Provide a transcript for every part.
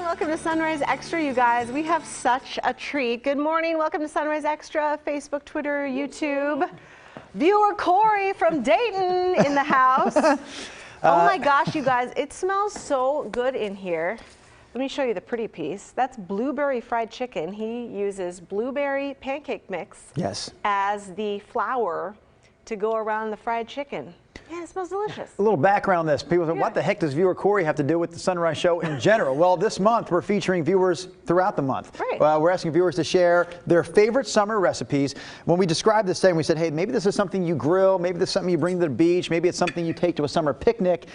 Welcome to Sunrise Extra, you guys. We have such a treat. Good morning. Welcome to Sunrise Extra, Facebook, Twitter, YouTube. Viewer Corey from Dayton in the house. Oh my gosh, you guys, it smells so good in here. Let me show you the pretty piece. That's blueberry fried chicken. He uses blueberry pancake mix as the flour to go around the fried chicken. Yeah, it smells delicious. A little background on this. People say, what the heck does viewer Corey have to do with the Sunrise Show in general? Well, this month we're featuring viewers throughout the month. Right. We're asking viewers to share their favorite summer recipes. When we described this thing, we said, hey, maybe this is something you grill, maybe this is something you bring to the beach, maybe it's something you take to a summer picnic.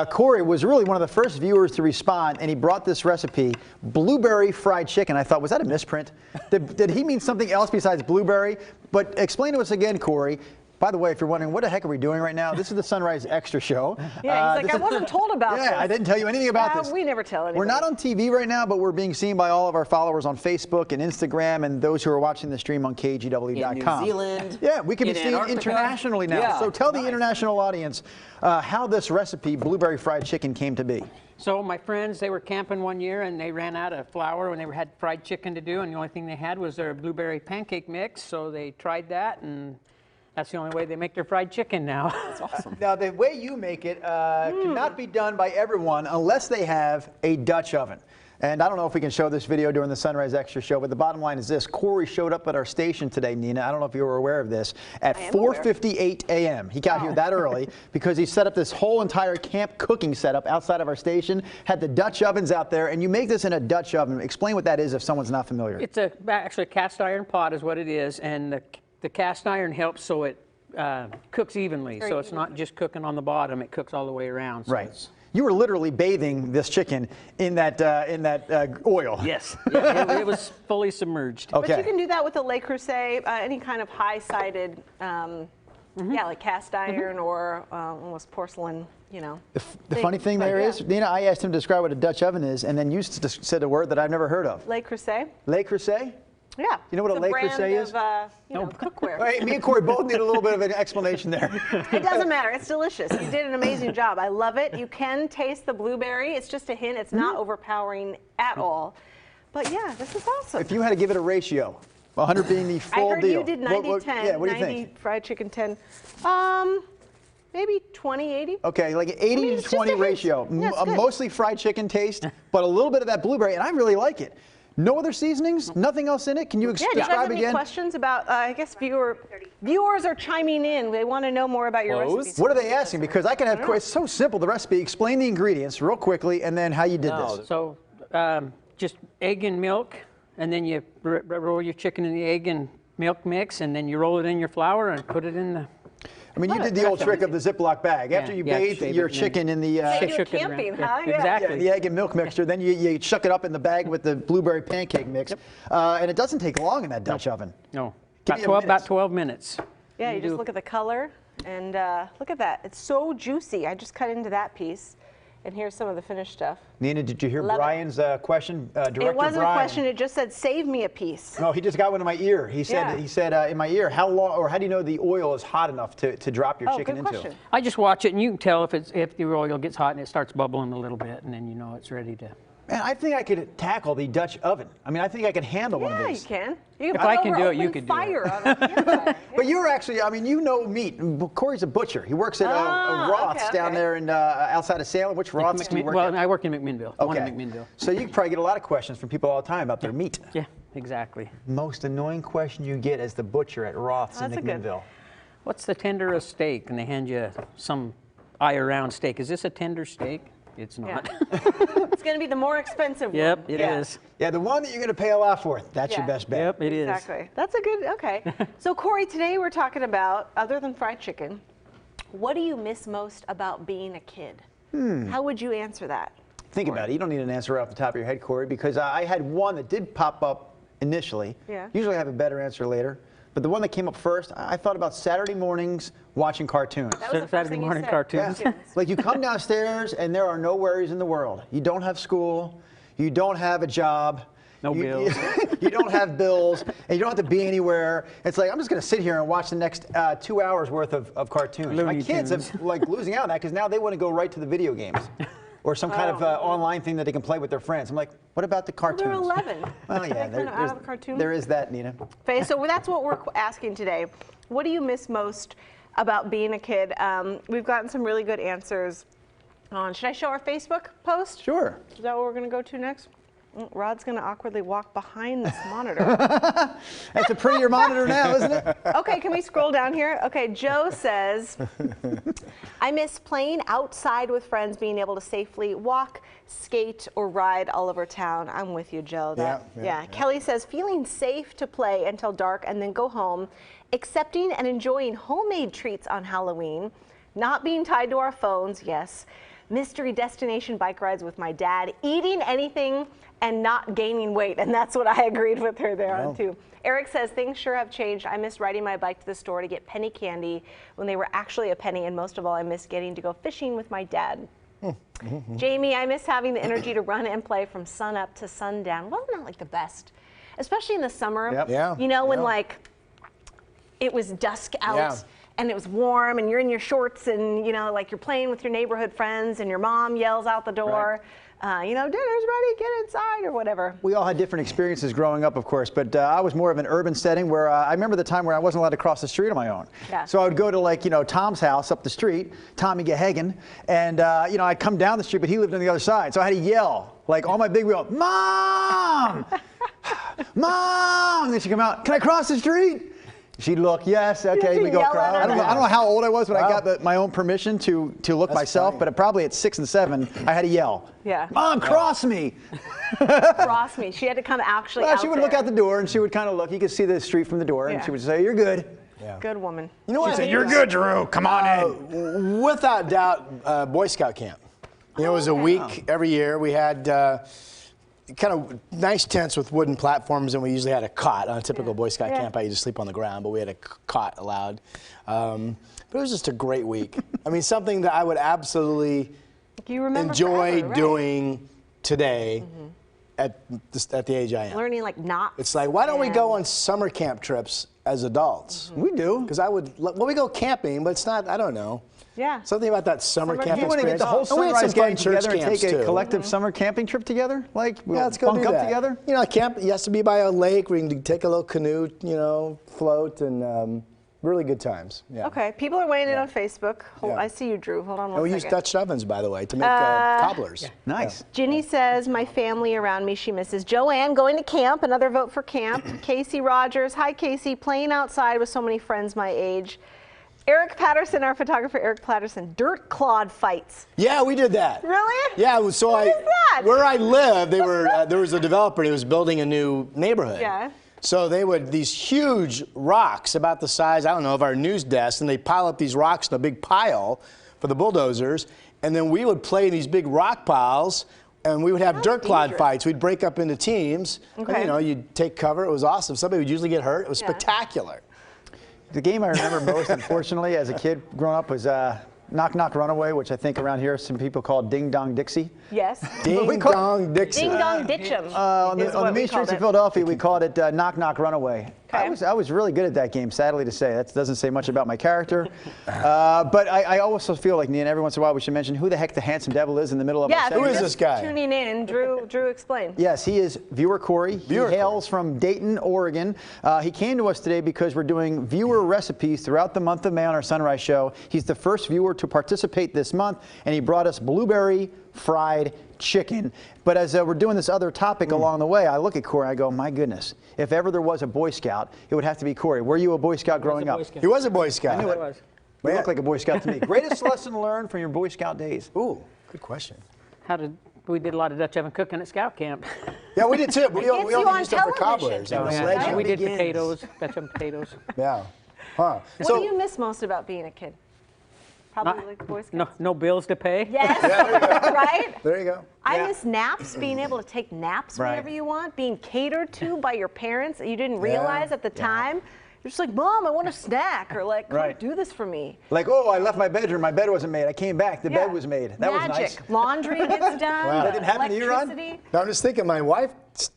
Corey was really one of the first viewers to respond, and he brought this recipe, blueberry fried chicken. I thought, was that a misprint? Did he mean something else besides blueberry? But explain to us again, Corey. By the way, if you're wondering, what the heck are we doing right now? This is the Sunrise Extra show. Yeah, he's like, I wasn't told about this. Yeah, I didn't tell you anything about this. We never tell anybody. We're not on TV right now, but we're being seen by all of our followers on Facebook and Instagram and those who are watching the stream on KGW.com. In New Zealand. Yeah, we can be seen Antarctica. internationally now. Yeah, so tell the international audience how this recipe, blueberry fried chicken, came to be. So my friends, they were camping one year and they ran out of flour when they had fried chicken to do, and the only thing they had was their blueberry pancake mix. So they tried that, and that's the only way they make their fried chicken now. That's awesome. Now, the way you make it cannot be done by everyone unless they have a Dutch oven. And I don't know if we can show this video during the Sunrise Extra show, but the bottom line is this. Corey showed up at our station today, Nina. I don't know if you were aware of this. At 4:58 a.m. He got here that early because he set up this whole entire camp cooking setup outside of our station, had the Dutch ovens out there, and you make this in a Dutch oven. Explain what that is if someone's not familiar. It's actually a cast iron pot is what it is, and the cast iron helps so it cooks evenly. So it's not just cooking on the bottom, it cooks all the way around. So right. You were literally bathing this chicken in that oil. Yes. Yeah, it was fully submerged. Okay. But you can do that with a Le Creuset, any kind of high-sided, yeah, like cast iron or almost porcelain, you know. The funny thing there is, Nina, I asked him to describe what a Dutch oven is, and then you said a word that I've never heard of. Le Creuset? Le Creuset? Yeah. You know what a Le Creuset is? You know, cookware. Right, me and Corey both need a little bit of an explanation there. It doesn't matter. It's delicious. You did an amazing job. I love it. You can taste the blueberry. It's just a hint. It's not overpowering at all. But yeah, this is awesome. If you had to give it a ratio, 100 being the full I heard deal. you did 90-10. Yeah, what do you 90 think? fried chicken, 10. Maybe 20-80. Okay, like an 80 to 20 ratio. Yeah, mostly fried chicken taste, but a little bit of that blueberry, and I really like it. No other seasonings? Nothing else in it? Can you describe again? Do you guys have any questions about, I guess viewers are chiming in. They want to know more about your recipe. What are they asking? Because I can have, it's so simple, the recipe. Explain the ingredients real quickly and then how you did this. So just egg and milk, and then you roll your chicken in the egg and milk mix, and then you roll it in your flour and put it in the... I mean, you did the old trick of the Ziploc bag. After you bathe your chicken in the camping, huh? Exactly. the egg and milk mixture, then you chuck it up in the bag with the blueberry pancake mix. And it doesn't take long in that Dutch oven. No, about 12 minutes. Yeah, you just look at the color, and look at that. It's so juicy. I just cut into that piece. And here's some of the finished stuff. Nina, did you hear Brian's question? Director it wasn't Brian. a question. It just said, "Save me a piece." No, he just got one in my ear. He said, in my ear, how long, or how do you know the oil is hot enough to drop your chicken good into? question. I just watch it, and you can tell if the oil gets hot and it starts bubbling a little bit, and then you know it's ready to. Man, I think I could tackle the Dutch oven. I mean, I think I could handle one of these. Yeah, you can. You If I can do it, you could do it. But you're actually, I mean, you know meat. Corey's a butcher. He works at Roth's down there in outside of Salem. Which Roth's do you work at? Well, I work in McMinnville. Okay. One in McMinnville. So you probably get a lot of questions from people all the time about their meat. Yeah, exactly. Most annoying question you get as the butcher at Roth's in McMinnville. What's the tenderest steak? And they hand you some eye-around steak. Is this a tender steak? It's not. It's going to be the more expensive one. Yep, it is. Yeah, the one that you're going to pay a lot for. That's your best bet. Yep, it is. Exactly. That's a good, okay. So Corey, today we're talking about, other than fried chicken, what do you miss most about being a kid? How would you answer that? Think about it. You don't need an answer right off the top of your head, Corey, because I had one that did pop up initially. Yeah. Usually I have a better answer later. But the one that came up first, I thought about Saturday mornings watching cartoons. That was the first Saturday thing you morning said. cartoons. Yeah. Like you come downstairs and there are no worries in the world. You don't have school. You don't have a job. No bills. You don't have bills, and you don't have to be anywhere. It's like, I'm just going to sit here and watch the next 2 hours worth of cartoons. Looney My kids Tunes. are like losing out on that because now they want to go right to the video games. or some kind of online thing that they can play with their friends. I'm like, what about the cartoons? They're 11. Well, yeah, They're out of the cartoon. there is that, Nina. Okay, so that's what we're asking today. What do you miss most about being a kid? We've gotten some really good answers on. Should I show our Facebook post? Sure. Is that what we're going to go to next? Rod's going to awkwardly walk behind this monitor. That's a prettier monitor now, isn't it? Okay, can we scroll down here? Okay, Joe says, I miss playing outside with friends, being able to safely walk, skate, or ride all over town. I'm with you, Joe. Yeah. Kelly says, feeling safe to play until dark and then go home, accepting and enjoying homemade treats on Halloween, not being tied to our phones, yes, mystery destination bike rides with my dad, eating anything and not gaining weight. And that's what I agreed with her there on too. Eric says, things sure have changed. I miss riding my bike to the store to get penny candy when they were actually a penny. And most of all, I miss getting to go fishing with my dad. Jamie, I miss having the energy to run and play from sun up to sundown. Wasn't that like the best? Especially in the summer. Yep. Yeah. You know, when like it was dusk out and it was warm and you're in your shorts and, you know, like you're playing with your neighborhood friends and your mom yells out the door. You know, dinner's ready, get inside or whatever. We all had different experiences growing up, of course, but I was more of an urban setting where I remember the time where I wasn't allowed to cross the street on my own. Yeah. So I would go to, like, you know, Tom's house up the street, Tommy Gehagen, and, you know, I'd come down the street, but he lived on the other side. So I had to yell, like, on my big wheel, Mom! Mom! And then she'd come out, can I cross the street? She'd look, yes, okay, we go yell across. at her. I don't know how old I was when I got my own permission to look myself, funny. but probably at 6 and 7, I had to yell. Yeah. Mom, cross me! Cross me. She had to come actually Well, out she would there. look out the door and she would kind of look. You could see the street from the door, and Yeah. she would say, "You're good." Good woman. You know what? She'd say, "You're good, Drew. Come on in." Without doubt, Boy Scout camp. You know, it was a week every year. We had kind of nice tents with wooden platforms, and we usually had a cot. On a typical Boy Scout camp, I used to sleep on the ground, but we had a cot allowed. But it was just a great week. I mean, something that I would absolutely You remember enjoy forever, right? doing today at the age I am. Learning like knots. It's like, why don't we and- go on summer camp trips as adults? We do. Because we go camping, but it's not, I don't know. Yeah. Something about that summer camp You want to get experience. the whole And we had Sunrise some fun gang church together and camps, take a too. collective summer camping trip together? Like, we'll Yeah, let's go bunk do up that. together? You know, camp, it has to be by a lake where you can take a little canoe, you know, float, and really good times. Yeah. Okay, people are weighing in on Facebook. Yeah. I see you, Drew. Hold on And one we second. use Dutch ovens, by the way, to make cobblers. Nice. Ginny says, my family around me, she misses. Joanne going to camp, another vote for camp. Casey Rogers, hi Casey, playing outside with so many friends my age. Eric Patterson, our photographer, Eric Patterson, dirt clod fights. Yeah, we did that. Really? Yeah, so What is that? where I live, they were there was a developer. He was building a new neighborhood. Yeah. So they would these huge rocks about the size, I don't know, of our news desk, and they pile up these rocks in a big pile for the bulldozers, and then we would play in these big rock piles, and we would have dirt clod dangerous. fights. We'd break up into teams. And, Okay. you know, you'd take cover. It was awesome. Somebody would usually get hurt. It was spectacular. The game I remember most, unfortunately, as a kid growing up was Knock Knock Runaway, which I think around here some people call Ding Dong Dixie. Yes. Ding dong Dixie. Ding dong ditch 'em. On is the what we main streets called of it. Philadelphia, we called it Knock Knock Runaway. Okay. I was really good at that game, sadly to say. That doesn't say much about my character. But I also feel like, Nina, every once in a while we should mention who the heck the handsome devil is in the middle of Yeah, our if you're segment. Who is just this guy? tuning in, Drew explain. Yes, he is Viewer Corey. He hails from Dayton, Oregon. He came to us today because we're doing viewer recipes throughout the month of May on our Sunrise Show. He's the first viewer to participate this month, and he brought us blueberry fried chicken. But as we're doing this other topic along the way, I look at Corey and I go, my goodness, if ever there was a Boy Scout, it would have to be Corey. Were you a Boy Scout growing up? He was a Boy Scout. I knew it. was. You look like a Boy Scout to me. Greatest lesson learned from your Boy Scout days? Ooh, good question. We did a lot of Dutch oven cooking at scout camp. Yeah, we did too. We gets only you on used them for television. cobblers. and Oh, the yeah. sledge We did begins. potatoes, Dutch oven potatoes. Yeah. Huh. What do you miss most about being a kid? Probably like Boy Scouts. No bills to pay. Yes, right? There you go. I miss naps, being able to take naps Right. whenever you want, being catered to by your parents that you didn't realize at the time. You're just like, Mom, I want a snack, or like, come Right. do this for me. Like, oh, I left my bedroom. My bed wasn't made. I came back. The Yeah. bed was made. That was Magic. nice. Laundry gets done. Wow. That didn't happen to you, Ron? electricity. Now I'm just thinking, my wife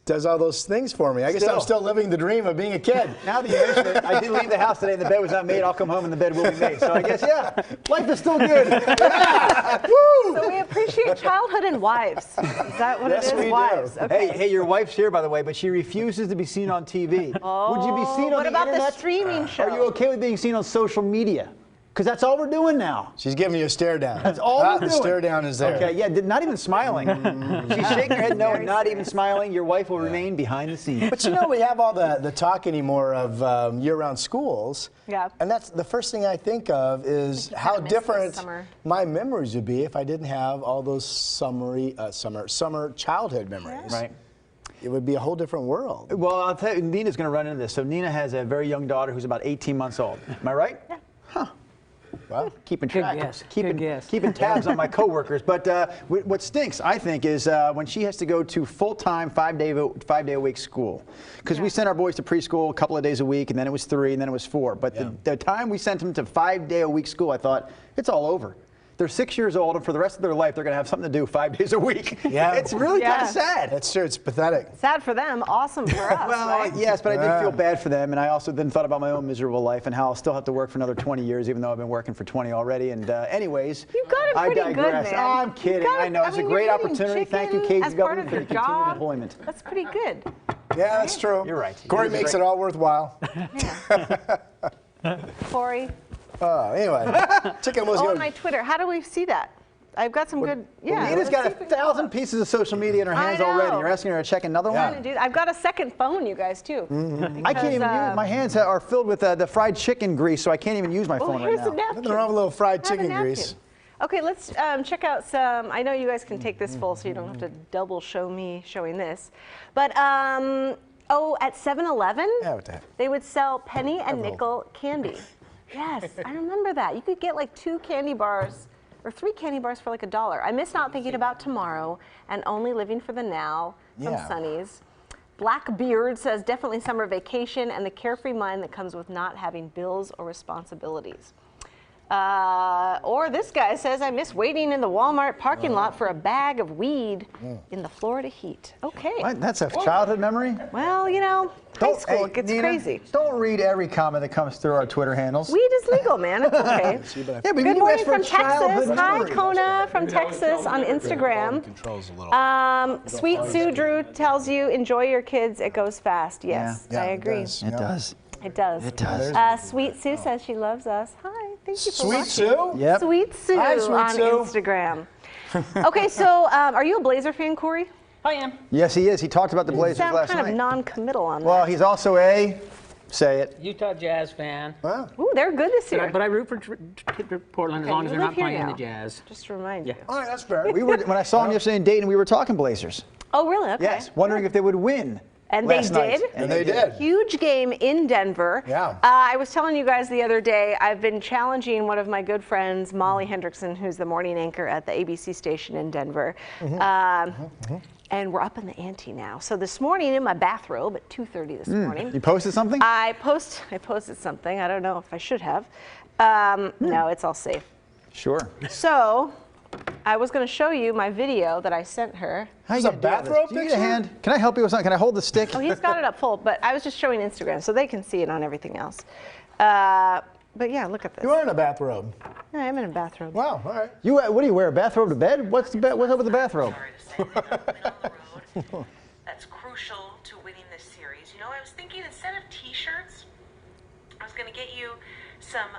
does all those things for me. I guess I'm still living the dream of being a kid. Now that you mention it, I did leave the house today and the bed was not made. I'll come home and the bed will be made. So I guess, yeah, life is still good. So we appreciate childhood and wives. Is that what Yes, it is? we do. Wives. Okay. Hey, your wife's here, by the way, but she refuses to be seen on TV. Would you be seen on what the about internet? the streaming show? Are you okay with being seen on social media? Because that's all we're doing now. She's giving you a stare down. That's all we're The doing. stare down is there. Okay, yeah, not even smiling. She's shaking her head no, not even smiling. Your wife will remain behind the scenes. But you know, we have all the talk anymore of year-round schools. Yeah. And that's the first thing I think of is how kinda miss the different summer. my memories would be if I didn't have all those summer childhood memories. Right. It would be a whole different world. Well, I'll tell you, Nina's going to run into this. So Nina has a very young daughter who's about 18 months old. Am I right? Yeah. Huh. Well, keeping track, guess. keeping Good guess. keeping tabs on my coworkers. But what stinks, I think, is when she has to go to full-time 5-day-a-week school. Because we sent our boys to preschool a couple of days a week, and then it was 3, and then it was 4. But the time we sent them to 5-day-a-week school, I thought it's all over. They're 6 years old, and for the rest of their life, they're going to have something to do 5 days a week. Yeah. It's really kind Yeah. of sad. That's true. It's pathetic. Sad for them, awesome for us, Well, right? yes, but I did feel bad for them, and I also then thought about my own miserable life and how I'll still have to work for another 20 years, even though I've been working for 20 already. And anyways, You've got it I pretty good, digress. man. Oh, I'm kidding. You've got it- I know. It's a mean, great you're getting opportunity. Thank you, chicken KG as part government, of for your the continued job. employment. That's pretty good. Yeah, that's true. You're right. Corey It is makes great. it all worthwhile. Corey. Anyway, chicken was Oh, good. on my Twitter. How do we see that? I've got some good. Yeah. Nina's let's got see if we can 1,000 pieces of social media in her I hands already. know. You're asking her to check another Yeah. one? Dude, I've got a second phone, you guys, too. I can't even use My hands are filled with the fried chicken grease, so I can't even use my Oh, phone right here's now. a napkin. Nothing wrong with a little fried Have a chicken napkin. grease. Okay, let's check out some. I know you guys can take this full, so you don't have to double show me showing this. But at 7-Eleven, Yeah, what the heck? they would sell penny and nickel candy. Yes, I remember that. You could get like 2 candy bars or 3 candy bars for like $1. I miss not thinking about tomorrow and only living for the now from Yeah. Sunny's. Blackbeard says definitely summer vacation and the carefree mind that comes with not having bills or responsibilities. Or this guy says, I miss waiting in the Walmart parking lot for a bag of weed in the Florida heat. Okay. What? That's a childhood memory? Well, you know, high school, it gets Nina, crazy. Don't read every comment that comes through our Twitter handles. Weed is legal, man. It's okay. Yeah, but Good you morning asked for a from Texas. childhood Hi, memory. Kona from Texas on Instagram. Sweet Sue Drew tells you, enjoy your kids. It goes fast. Yes, Yeah, I it agree. does. It does. It does. It does. Sweet Sue says she loves us. Hi, thank you for Sweet watching. Sue? Yep. Sweet Sue Hi, Sweet on Sue. Instagram. Okay, so are you a Blazer fan, Corey? I am. Yes, he is. He talked about the You Blazers sound last kind night. of non-committal on Well, that. he's also say it. Utah Jazz fan. Wow. Ooh, they're good this year. But I root for Portland as long you as they're live not here playing now. the Jazz. Just to remind Yeah. you. All right, that's fair. When I saw him yesterday in Dayton, we were talking Blazers. Oh, really? Okay. Yes, wondering if they would win. And they last night. did. And they did. Huge game in Denver. Yeah. I was telling you guys the other day, I've been challenging one of my good friends, Molly Hendrickson, who's the morning anchor at the ABC station in Denver. And we're up in the ante now. So this morning in my bathrobe at 2:30 this morning, You posted something? I posted something. I don't know if I should have. No, it's all safe. Sure. So I was going to show you my video that I sent her. How Is you a gonna do all this? bathrobe Do you need a picture? hand? Can I help you with something? Can I hold the stick? Oh, he's got it up full, but I was just showing Instagram so they can see it on everything else. But yeah, look at this. You are in a bathrobe. Yeah, I'm in a bathrobe. Wow, all right. What do you wear? A bathrobe to bed? What's up with the bathrobe? Sorry to say, middle of the road. That's crucial to winning this series. You know, I was thinking instead of T-shirts, I was going to get you some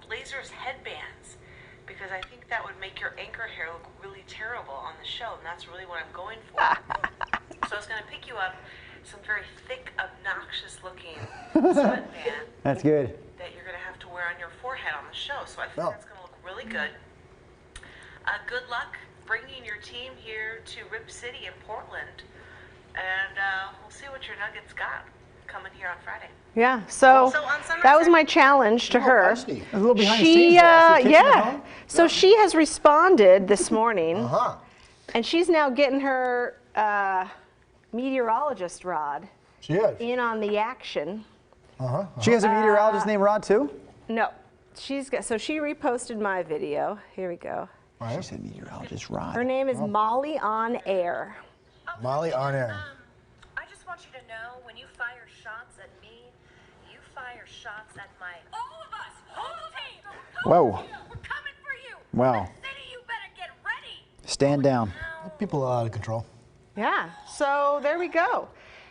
Blazers headbands because I think that would make your anchor hair look really terrible on the show, and that's really what I'm going for. So I was going to pick you up some very thick, obnoxious-looking sweatband That's good. that you're going to have to wear on your forehead on the show. So I think Oh. that's going to look really good. Good luck bringing your team here to Rip City in Portland, and we'll see what your Nuggets got coming here on Friday. Yeah, so So on Sunrise that was my challenge to her. feisty. A little behind the She, scenes there. See the kitchen at yeah. home? So she has responded this morning, Huh. and she's now getting her meteorologist Rod She is. in on the action. She has a meteorologist named Rod too? No, so she reposted my video. Here we go. She said meteorologist Rod. Her name is Molly on Air. Molly on air. I just want you to know when you fire shots at me, you fire shots at my all of us, whole team. Whoa. We're coming for you. Wow. The city, you better get ready. Stand down. People are out of control. Yeah, so there we go.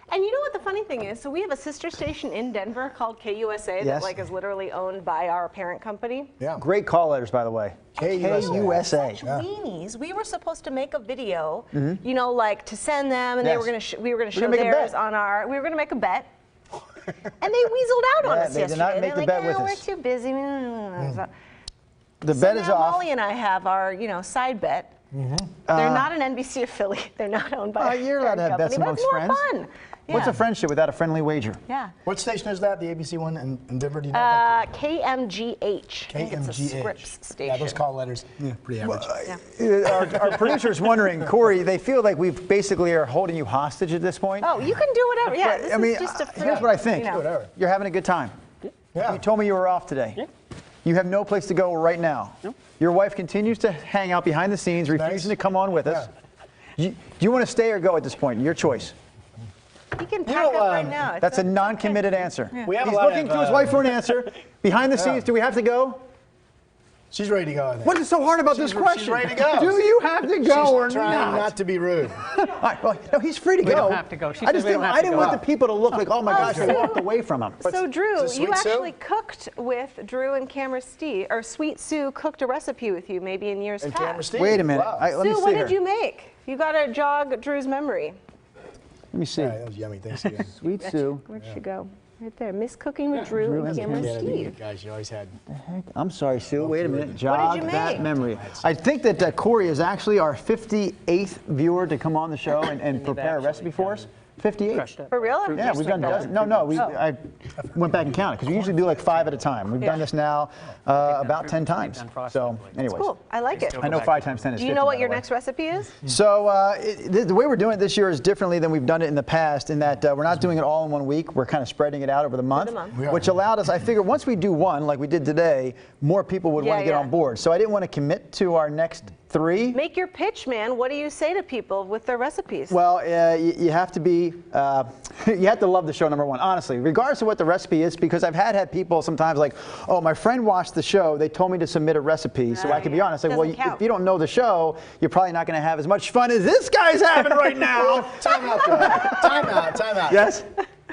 And you know what the funny thing is? So we have a sister station in Denver called KUSA that like is literally owned by our parent company. Yeah. Great call letters, by the way. KUSA. Such weenies. We were supposed to make a video, you know, like to send them, and they were going to we were going to show theirs on our. We were going to make a bet. And they weaseled out on us they yesterday. did not make the bet with we're us. too busy. The bet is now off. Molly and I have our, you know, side bet. They're not an NBC affiliate. They're not owned by. You're allowed to have bets amongst friends. It's more fun. What's a friendship without a friendly wager? Yeah. What station is that? The ABC one in Denver? Do you know? KMGH. I think it's a KMGH. Scripps station. Yeah, those call letters. Yeah, pretty average. Our producer's wondering, Corey, they feel like we basically are holding you hostage at this point. Oh, you can do whatever. Yeah, this is just a free, here's what I think. you know. You're having a good time. Yeah. You told me you were off today. You have no place to go right now. Your wife continues to hang out behind the scenes, refusing to come on with us. Do you want to stay or go at this point? Your choice. He can pack up right now. That's a non-committed answer. We have He's a lot looking of, to his wife for an answer. Behind the scenes, do we have to go? She's ready to go, I think. What is so hard about this question? She's ready to go. Do you have to go or She's trying not to be rude. All right, well, no, he's free to go. We don't have to go. She I says just we don't have I to didn't go. want the people to look like, oh my gosh, I walked away from him. So Drew, Is it you Sweet Sue? actually cooked with Drew and Camera Steve, or Sweet Sue cooked a recipe with you maybe in years And past. Camera Steve. Wait a minute. Wow. Let me Sue, see what here. did you make? You got to jog Drew's memory. Let me see. All right, that was yummy. Thanks again. Sweet Sue. Where'd she go? Right there. Miss Cooking with Drew and Camera Yeah, Steve. guys, you always had. I'm sorry, Sue. Wait a minute. What Jog did you that make? memory. I think that Corey is actually our 58th viewer to come on the show and prepare a recipe for us. 58. Crushed up. For real? Yeah, we've done dozens. No, I went back and counted because we usually do like 5 at a time. We've done this now about 10 times. So, anyways. Cool. I like it. I know 5 times 10 is 50. Do you know what by the your way. next recipe is? So the way we're doing it this year is differently than we've done it in the past in that we're not doing it all in one week. We're kind of spreading it out over the month, which allowed us, I figure once we do one like we did today, more people would want to get on board. So I didn't want to commit to our next 3. Make your pitch, man. What do you say to people with their recipes? Well, you have to be, you have to love the show, number one, honestly, regardless of what the recipe is, because I've had people sometimes like, oh, my friend watched the show, they told me to submit a recipe, so I can be honest, like, well, if you don't know the show, you're probably not going to have as much fun as this guy's having right now. Time out. Yes?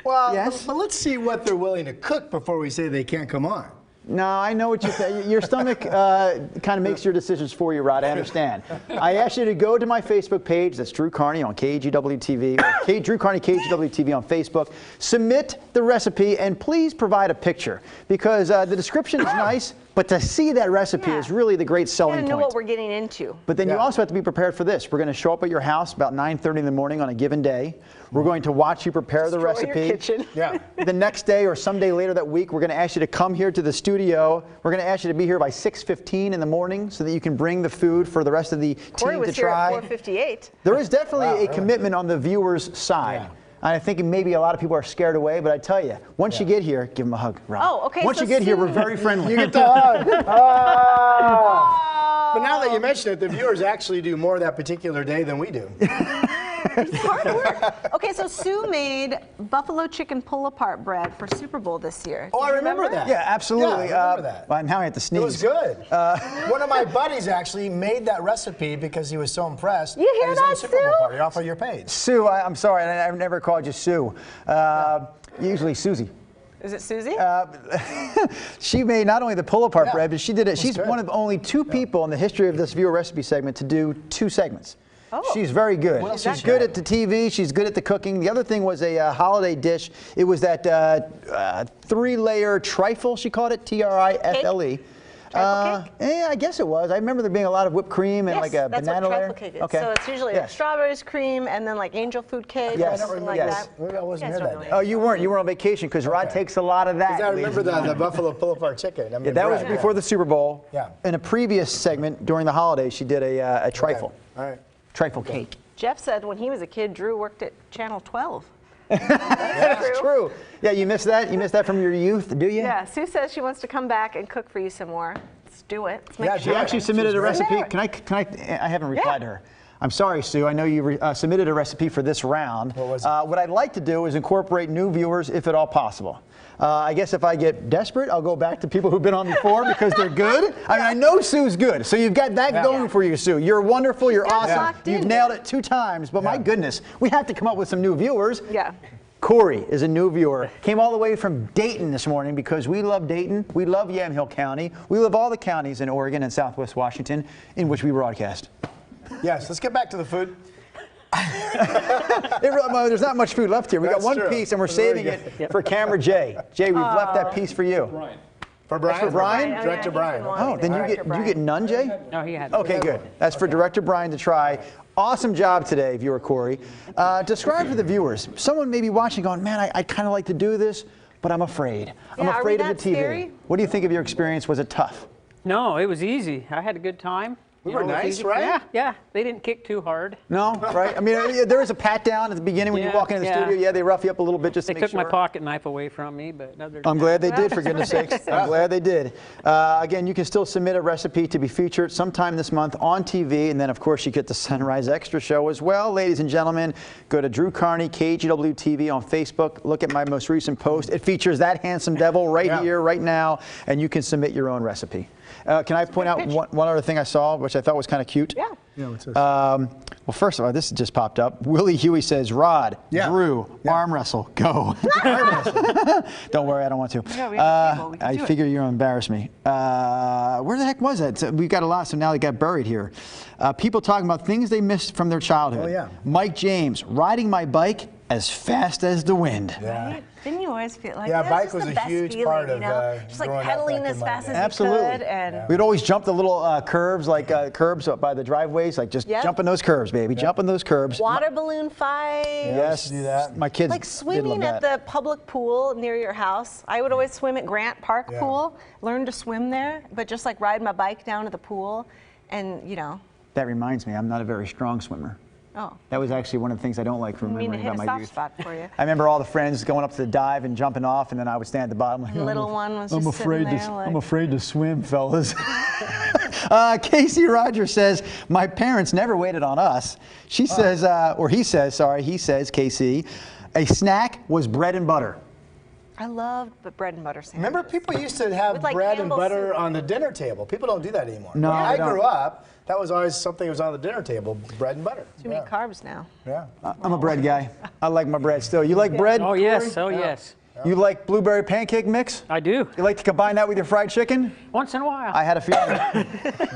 Well, Yes? but let's see what they're willing to cook before we say they can't come on. No, I know what you say. Your stomach kind of makes your decisions for you, Rod. I understand. I asked you to go to my Facebook page. That's Drew Carney on KGW TV. Drew Carney KGW TV on Facebook. Submit the recipe and please provide a picture because the description is nice, but to see that recipe is really the great selling You point. gotta know what we're getting into. But then you also have to be prepared for this. We're going to show up at your house about 9:30 in the morning on a given day. We're going to watch you prepare the recipe. Your kitchen. Yeah. The next day or someday later that week, we're going to ask you to come here to the studio. We're going to ask you to be here by 6:15 in the morning so that you can bring the food for the rest of the Corey team was to here try. at 4:58. There is definitely a commitment on the viewer's side. Yeah. I think maybe a lot of people are scared away, but I tell you, once you get here, give them a hug, Rob. Oh, okay, Once so you get here, Sue- we're very friendly. You get to hug. But now that you mention it, the viewers actually do more that particular day than we do. It's hard work. Okay, so Sue made buffalo chicken pull-apart bread for Super Bowl this year. Oh, Do I you remember that. Yeah, absolutely. Yeah, I remember that. Well, now I have to sneeze. It was good. One of my buddies actually made that recipe because he was so impressed. You hear at his own that, Super Bowl Sue? party off of your page. Sue, I'm sorry, I've never called you Sue. Usually Susie. Is it Susie? She made not only the pull-apart Yeah. bread, but she did it. She's good. one of only 2 people in the history of this viewer recipe segment to do 2 segments. Oh. She's very good. What else She's is she good got? at the TV. She's good at the cooking. The other thing was a holiday dish. It was that 3-layer trifle, she called it, Trifle. Trifle cake? Yeah, I guess it was. I remember there being a lot of whipped cream and Yes, like a that's banana what layer. trifle cake is. Okay. So it's usually Yes. like strawberries, cream, and then like angel food cake Yes. or something like Yes. that. Maybe I wasn't You guys here don't that know day. Oh, you weren't. You were on vacation because Rod takes a lot of that. Because I remember ladies and the gentlemen. buffalo pull-apart chicken. I mean, Yeah, that was bread, before the Super Bowl. Yeah. In a previous segment during the holidays, she did a trifle. All right. Trifle cake. Jeff said when he was a kid, Drew worked at Channel 12. That's true. Yeah, you missed that? You missed that from your youth, do you? Yeah, Sue says she wants to come back and cook for you some more. Let's do it. Let's make Yeah, it She Yeah. actually submitted a She's recipe. great. Can I haven't replied to her. I'm sorry, Sue. I know you submitted a recipe for this round. What was it? What I'd like to do is incorporate new viewers, if at all possible. I guess if I get desperate, I'll go back to people who've been on before because they're good. I mean, I know Sue's good, so you've got that going for you, Sue. You're wonderful. You're awesome. locked in. You've nailed it 2 times, but my goodness, we have to come up with some new viewers. Yeah. Corey is a new viewer. Came all the way from Dayton this morning because we love Dayton. We love Yamhill County. We love all the counties in Oregon and Southwest Washington in which we broadcast. Yes, let's get back to the food. There's not much food left here. We got That's one true. piece and we're That's very saving good. it for camera Jay. Jay, we've left that piece for you. For Brian? For Brian? Director Brian. Oh, then you get none, Jay? No, he had. Okay, good. That's for Director Brian to try. Awesome job today, viewer Corey. Describe for the viewers. Someone may be watching going, man, I'd kind of like to do this, but I'm afraid. I'm Yeah, are afraid we of the that TV. scary? What do you think of your experience? Was it tough? No, it was easy. I had a good time. We You were know, it was nice, easy. right? Yeah. They didn't kick too hard. No, right? I mean, there is a pat down at the beginning when you Yeah, walk into the yeah. studio. Yeah, they rough you up a little bit just They to make took sure. my pocket knife away from me, but other than I'm glad they did, for goodness sakes. I'm glad they did. Again, you can still submit a recipe to be featured sometime this month on TV, and then, of course, you get the Sunrise Extra show as well. Ladies and gentlemen, go to Drew Carney, KGW TV on Facebook. Look at my most recent post. It features that handsome devil right here, right now, and you can submit your own recipe. Can I point out one other thing I saw, which I thought was kind of cute? Yeah. Yeah, what's this? Well, first of all, this just popped up. Willie Huey says, Rod, Drew, arm wrestle, go. Don't worry, I don't want to. Yeah, we have a table. We can I do it. figure you'll embarrass me. Where the heck was that? So we've got a lot, so now they got buried here. People talking about things they missed from their childhood. Oh, yeah. Mike James, riding my bike as fast as the wind. Yeah. Didn't you always feel like Yeah, that? bike Just was the a best huge feeling, part you of, know? Just like growing up pedaling back as in my fast day. as Absolutely. you could. And We'd always jump the little curbs, like curbs up by the driveways, like just Yep. jumping those curbs, baby, jumping those curbs. water balloon fight. Yes, do that. my kids Like did love swimming at that. the public pool near your house. I would always swim at Grant Park Yeah. Pool, learn to swim there, but just like ride my bike down to the pool and, you know, That reminds me, I'm not a very strong swimmer. oh, That was actually one of the things I don't like from I mean to remembering hit about a my soft youth. spot for you. I remember all the friends going up to the dive and jumping off, and then I would stand at the bottom. Like, The little one was just afraid sitting to, there like, I'm afraid to swim, fellas. Casey Rogers says, my parents never waited on us. She says, or he says, Casey, a snack was bread and butter. I loved the bread and butter sandwich. Remember, people used to have With, like, bread and Campbell's butter soup. on the dinner table. People don't do that anymore. No, When they I don't. grew up, that was always something that was on the dinner table, bread and butter. Too many carbs now. Yeah. I'm a bread guy. I like my bread still. You like bread? Oh, yes. Oh, yes. You like blueberry pancake mix? I do. You like to combine that with your fried chicken? Once in a while. I had a feeling.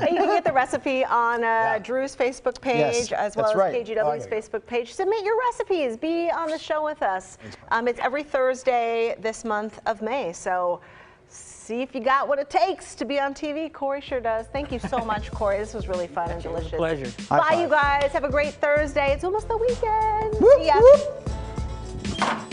You can get the recipe on Drew's Facebook page Yes, as well that's as right. KGW's Facebook page. Submit your recipes. Be on the show with us. It's every Thursday this month of May. So see if you got what it takes to be on TV. Corey sure does. Thank you so much, Corey. This was really fun and delicious. Pleasure. Bye, High you five. guys. Have a great Thursday. It's almost the weekend. Whoop, See ya. whoop.